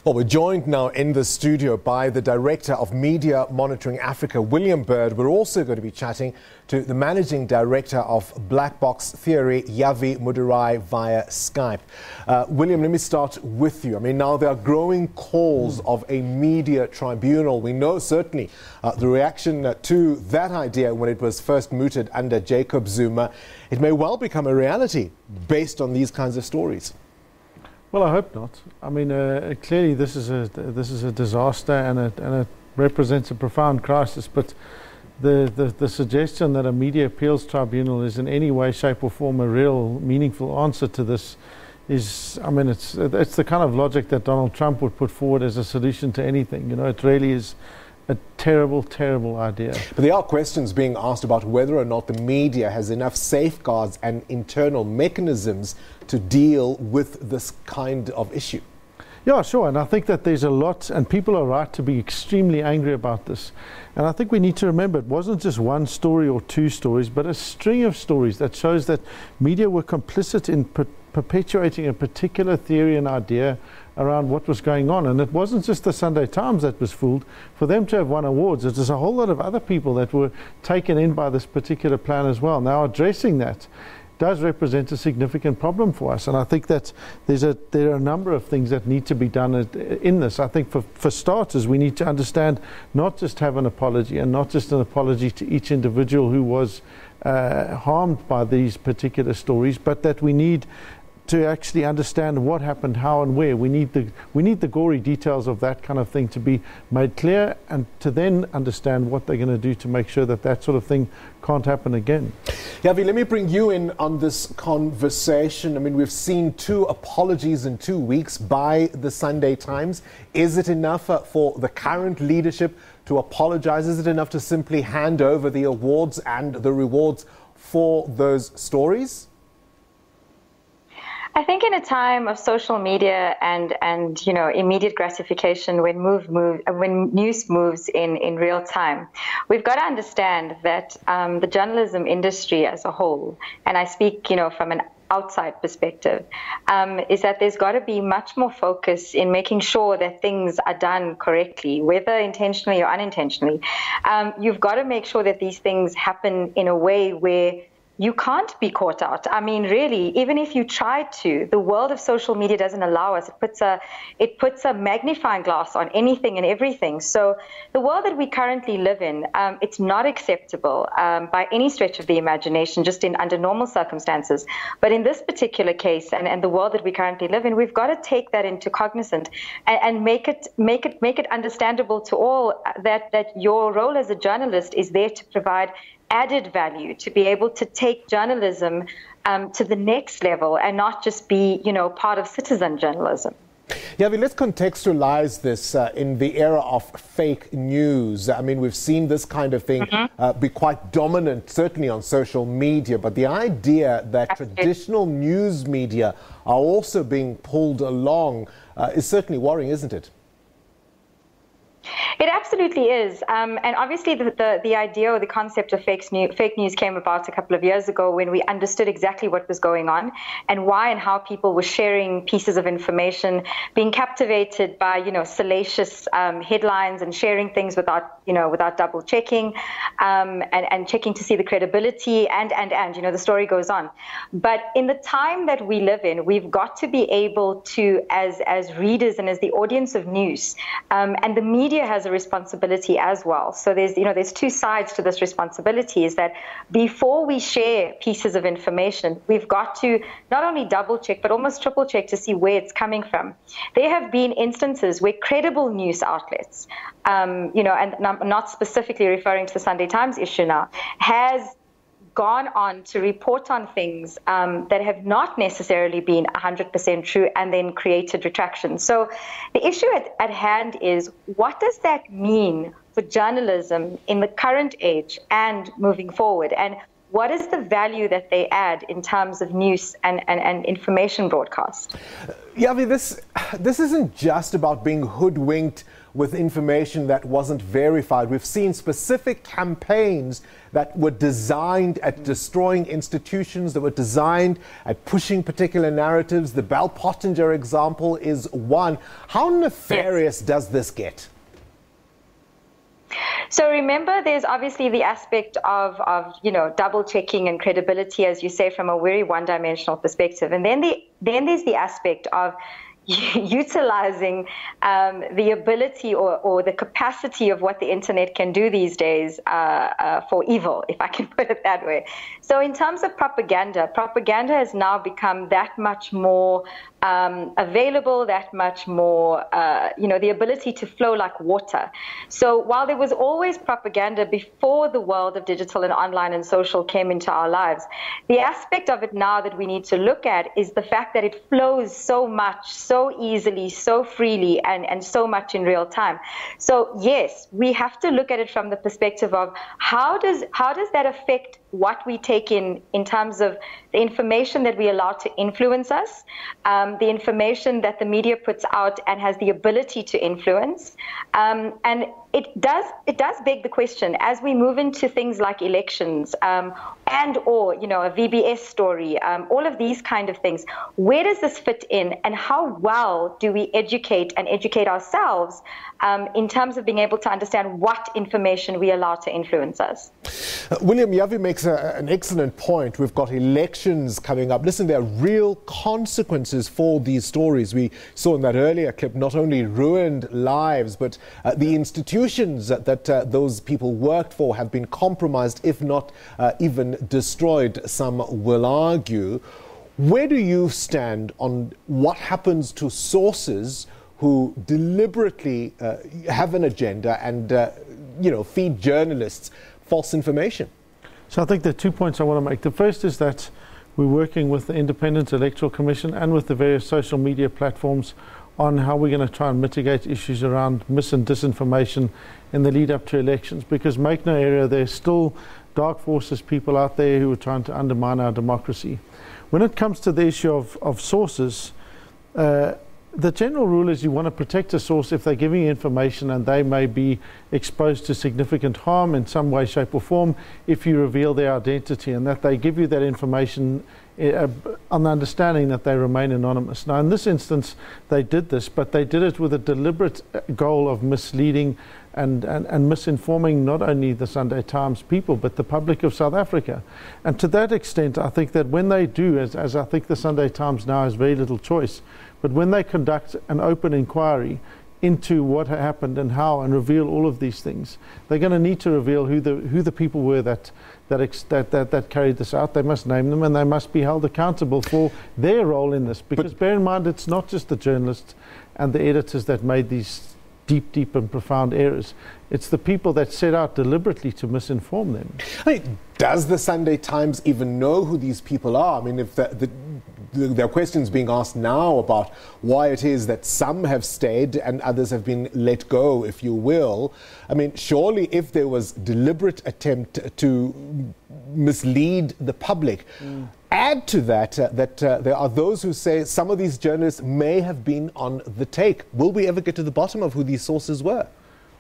Well, we're joined now in the studio by the Director of Media Monitoring Africa, William Bird. We're also going to be chatting to the Managing Director of Black Box Theory, Yavi Madurai, via Skype. William, let me start with you. I mean, now there are growing calls of a media tribunal. We know certainly the reaction to that idea when it was first mooted under Jacob Zuma. It may well become a reality based on these kinds of stories. Well, I hope not. I mean, clearly this is a disaster, and it represents a profound crisis. But the suggestion that a media appeals tribunal is in any way, shape, or form a real meaningful answer to this is, I mean, it's the kind of logic that Donald Trump would put forward as a solution to anything. You know, it really is a terrible, terrible idea. But there are questions being asked about whether or not the media has enough safeguards and internal mechanisms to deal with this kind of issue. Yeah, sure. And I think that there's a lot, and people are right to be extremely angry about this. And I think we need to remember it wasn't just one story or two stories, but a string of stories that shows that media were complicit in perpetuating a particular theory and idea around what was going on. And it wasn't just the Sunday Times that was fooled. For them to have won awards, it was a whole lot of other people that were taken in by this particular plan as well. Now, addressing that does represent a significant problem for us. And I think that there are a number of things that need to be done in this. I think for starters, we need to understand, not just have an apology, and not just an apology to each individual who was harmed by these particular stories, but that we need to actually understand what happened, how and where. We need the gory details of that kind of thing to be made clear, and to then understand what they're going to do to make sure that that sort of thing can't happen again. Yavi, let me bring you in on this conversation. I mean, we've seen 2 apologies in 2 weeks by the Sunday Times. Is it enough for the current leadership to apologize? Is it enough to simply hand over the awards and the rewards for those stories? I think in a time of social media and you know, immediate gratification when news moves in real time, we've got to understand that the journalism industry as a whole, and I speak, you know, from an outside perspective, is that there's got to be much more focus in making sure that things are done correctly, whether intentionally or unintentionally. You've got to make sure that these things happen in a way where you can't be caught out. I mean, really, even if you try to, the world of social media doesn't allow us. It puts a magnifying glass on anything and everything. So the world that we currently live in, it's not acceptable by any stretch of the imagination, just under normal circumstances. But in this particular case, and the world that we currently live in, we've got to take that into cognizance and make it understandable to all that your role as a journalist is there to provide added value, to be able to take journalism to the next level and not just be, you know, part of citizen journalism. Yavi, let's contextualize this in the era of fake news. I mean, we've seen this kind of thing be quite dominant, certainly on social media, but the idea that traditional news media are also being pulled along is certainly worrying, isn't it? It absolutely is. And obviously the idea or the concept of fake news came about a couple of years ago when we understood exactly what was going on and why and how people were sharing pieces of information, being captivated by, you know, salacious headlines and sharing things without double checking and checking to see the credibility and, you know, the story goes on. But in the time that we live in, we've got to be able to, as readers and as the audience of news, and the media has a responsibility as well. So there's 2 sides to this responsibility, is that before we share pieces of information, we've got to not only double check, but almost triple check to see where it's coming from. There have been instances where credible news outlets, you know, and I'm not specifically referring to the Sunday Times issue now, has gone on to report on things that have not necessarily been 100% true and then created retractions. So the issue at hand is, what does that mean for journalism in the current age and moving forward? And what is the value that they add in terms of news and information broadcast? Yavi, this isn't just about being hoodwinked with information that wasn't verified. We've seen specific campaigns that were designed at destroying institutions, that were designed at pushing particular narratives. The Bell Pottinger example is one. How nefarious does this get? So remember, there's obviously the aspect of double checking and credibility, as you say, from a very one-dimensional perspective, and then there's the aspect of utilizing the ability or the capacity of what the internet can do these days for evil, if I can put it that way. So in terms of propaganda has now become that much more available, that much more, the ability to flow like water. So while there was always propaganda before the world of digital and online and social came into our lives, the aspect of it now that we need to look at is the fact that it flows so much, so easily, so freely, and so much in real time. So yes, we have to look at it from the perspective of how does that affect what we take in terms of the information that we allow to influence us, the information that the media puts out and has the ability to influence. And it does beg the question, as we move into things like elections or a VBS story, all of these kind of things, where does this fit in, and how well do we educate ourselves in terms of being able to understand what information we allow to influence us? William, Yavi makes an excellent point. We've got elections coming up. Listen, there are real consequences for these stories. We saw in that earlier clip not only ruined lives, but the institutions that those people worked for have been compromised, if not even destroyed, some will argue. Where do you stand on what happens to sources who deliberately have an agenda and feed journalists false information? So I think there are 2 points I want to make. The first is that we're working with the Independent Electoral Commission and with the various social media platforms on how we're going to try and mitigate issues around mis and disinformation in the lead up to elections, because make no error, there's still dark forces, people out there who are trying to undermine our democracy. When it comes to the issue of sources, the general rule is you want to protect a source if they're giving you information and they may be exposed to significant harm in some way, shape or form if you reveal their identity, and that they give you that information on the understanding that they remain anonymous. Now, in this instance, they did this, but they did it with a deliberate goal of misleading and misinforming not only the Sunday Times people, but the public of South Africa. And to that extent, I think that when they do, as I think the Sunday Times now has very little choice, but when they conduct an open inquiry into what happened and how, and reveal all of these things, they're going to need to reveal who the people were that carried this out. They must name them, and they must be held accountable for their role in this. Because bear in mind, it's not just the journalists and the editors that made these deep and profound errors. It's the people that set out deliberately to misinform them. I mean, does the Sunday Times even know who these people are? I mean, if there are questions being asked now about why it is that some have stayed and others have been let go, if you will. I mean, surely if there was deliberate attempt to mislead the public, add to that there are those who say some of these journalists may have been on the take. Will we ever get to the bottom of who these sources were?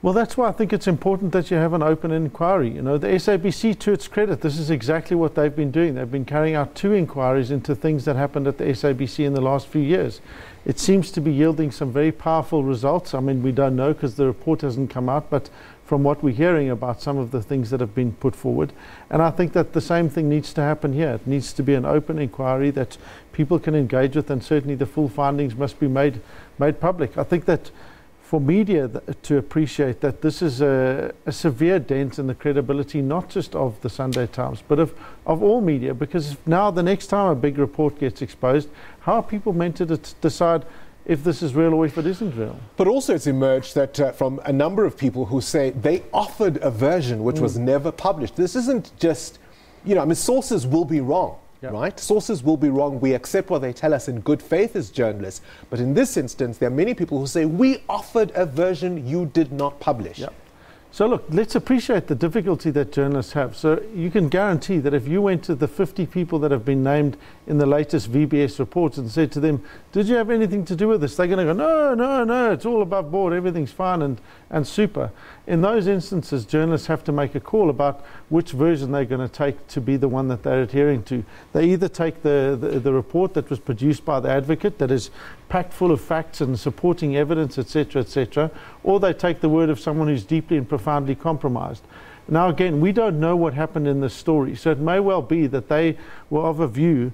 Well, that's why I think it's important that you have an open inquiry. You know, the SABC, to its credit, this is exactly what they've been doing. They've been carrying out 2 inquiries into things that happened at the SABC in the last few years. It seems to be yielding some very powerful results. I mean, we don't know because the report hasn't come out, but from what we're hearing about some of the things that have been put forward. And I think that the same thing needs to happen here. It needs to be an open inquiry that people can engage with, and certainly the full findings must be made public. I think that for media to appreciate that this is a severe dent in the credibility, not just of the Sunday Times, but of all media, because now the next time a big report gets exposed, how are people meant to decide if this is real or if it isn't real? But also it's emerged that from a number of people who say they offered a version which was never published. This isn't just, sources will be wrong. Yep. Right? Sources will be wrong. We accept what they tell us in good faith as journalists. But in this instance, there are many people who say, we offered a version you did not publish. Yep. So look, let's appreciate the difficulty that journalists have. So you can guarantee that if you went to the 50 people that have been named in the latest VBS reports and said to them, did you have anything to do with this? They're going to go, no, it's all above board, everything's fine and super. In those instances, journalists have to make a call about which version they're going to take to be the one that they're adhering to. They either take the report that was produced by the advocate that is packed full of facts and supporting evidence, etc., or they take the word of someone who's deeply and profoundly compromised. Now again, we don't know what happened in this story, so it may well be that they were of a view,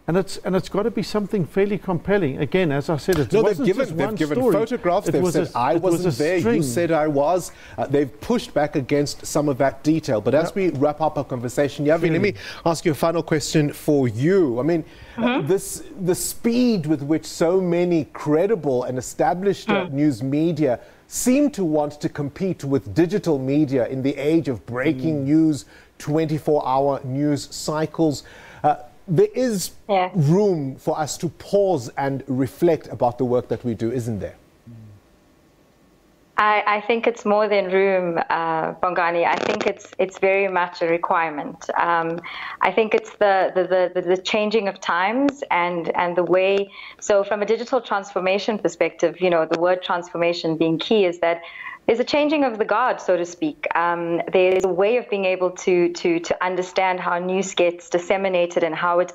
and it's got to be something fairly compelling. Again, as I said, it wasn't just one story. They've given photographs. They've said I wasn't there. You said I was. They've pushed back against some of that detail. But as we wrap up our conversation, Yavi, let me ask you a final question for you. I mean, the speed with which so many credible and established news media seem to want to compete with digital media in the age of breaking news, 24-hour news cycles. There is room for us to pause and reflect about the work that we do, isn't there? I think it's more than room, Bongani. I think it's very much a requirement. I think it's the changing of times and the way. So from a digital transformation perspective, the word transformation being key is that there's a changing of the guard, so to speak. There's a way of being able to understand how news gets disseminated and how it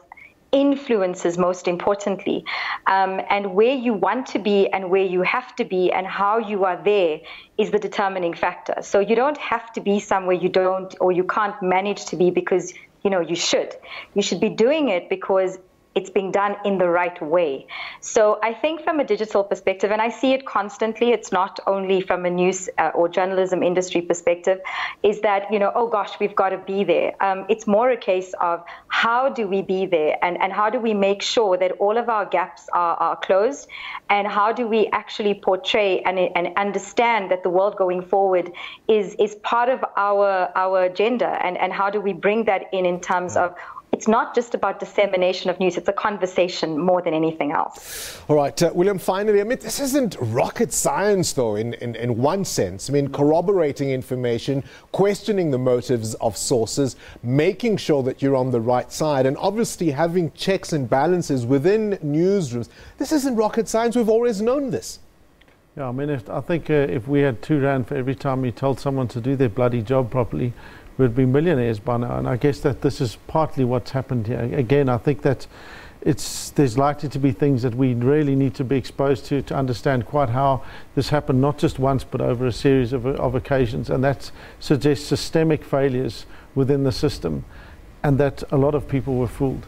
influences, most importantly, and where you want to be and where you have to be and how you are there is the determining factor. So you don't have to be somewhere you don't or you can't manage to be because you should. You should be doing it because it's being done in the right way. So I think from a digital perspective, and I see it constantly, it's not only from a news or journalism industry perspective, is that, oh gosh, we've got to be there. It's more a case of how do we be there and how do we make sure that all of our gaps are closed, and how do we actually portray and understand that the world going forward is part of our agenda, and how do we bring that in terms of it's not just about dissemination of news, it's a conversation more than anything else. All right, William, finally, I mean, this isn't rocket science, though, in one sense. I mean, corroborating information, questioning the motives of sources, making sure that you're on the right side, and obviously having checks and balances within newsrooms. This isn't rocket science. We've always known this. Yeah, I mean, I think if we had R2 for every time you told someone to do their bloody job properly, we'd be millionaires by now, and I guess that this is partly what's happened here. Again, I think that there's likely to be things that we really need to be exposed to understand quite how this happened, not just once, but over a series of occasions, and that suggests systemic failures within the system, and that a lot of people were fooled.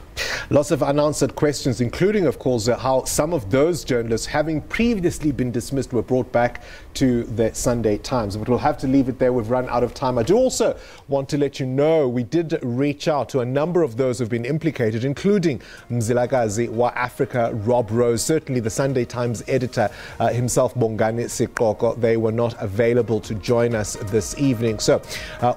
Lots of unanswered questions, including, of course, how some of those journalists, having previously been dismissed, were brought back to the Sunday Times. But we'll have to leave it there. We've run out of time. I do also want to let you know we did reach out to a number of those who've been implicated, including Mzilakazi wa Africa, Rob Rose, certainly the Sunday Times editor himself, Bongani Sikoko. They were not available to join us this evening. So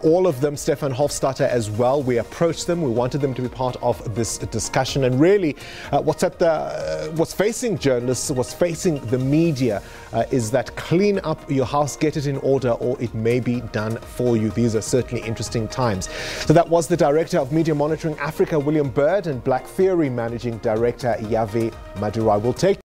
all of them, Stefan Hofstadter as well, we approached them. We wanted them to be part of this discussion, and really what's facing journalists, what's facing the media is that clean up your house, get it in order, or it may be done for you. These are certainly interesting times. So that was the Director of Media Monitoring Africa, William Bird, and Black Theory Managing Director, Yavi Madurai. We'll take